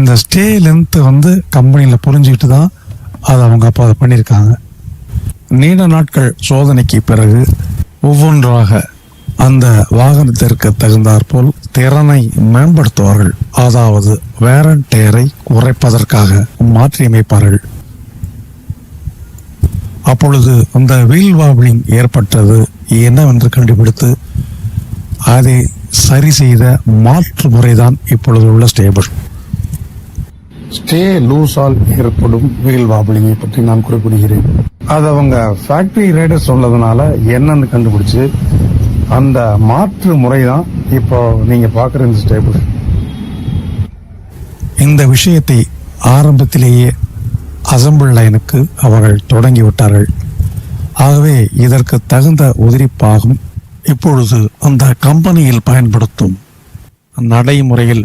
இந்த stay length கம்பெனியில் புரிஞ்சுக்கிட்டு தான் அதை அவங்க அப்போ அதை பண்ணியிருக்காங்க. நீண்ட நாட்கள் சோதனைக்கு பிறகு ஒவ்வொன்றாக அந்த வாகனத்திற்கு தகுந்தாற்போல் திறனை மேம்படுத்துவார்கள். அதாவது வேர் அண்ட் டேரை குறைப்பதற்காக மாற்றியமைப்பார்கள். அப்பொழுது அந்த வீல் வாப்ளிங் ஏற்பட்டது என்னவென்று கண்டுபிடித்து அதை சரி செய்த மாற்று முறைதான் இப்பொழுது உள்ள ஸ்டேபிள். ஸ்டே லூஸால் ஏற்படும் வீல் வாப்ளிங்கை பற்றி நான் குறிப்பிடுகிறேன். அது அவங்க ஃபேக்டரி ரைடர் சொன்னதுனால என்னன்னு கண்டுபிடிச்சு அந்த மாற்று முறை தான் இப்போ நீங்க பார்க்குற இந்த ஸ்டேபிள். இந்த விஷயத்தை ஆரம்பத்திலேயே அசம்பிள் லைனுக்கு அவர்கள் தொடங்கி விட்டார்கள். ஆகவே இதற்கு தகுந்த உதிரிப்பாகும் இப்பொழுது அந்த கம்பெனியில் பயன்படுத்தும் நடைமுறையில்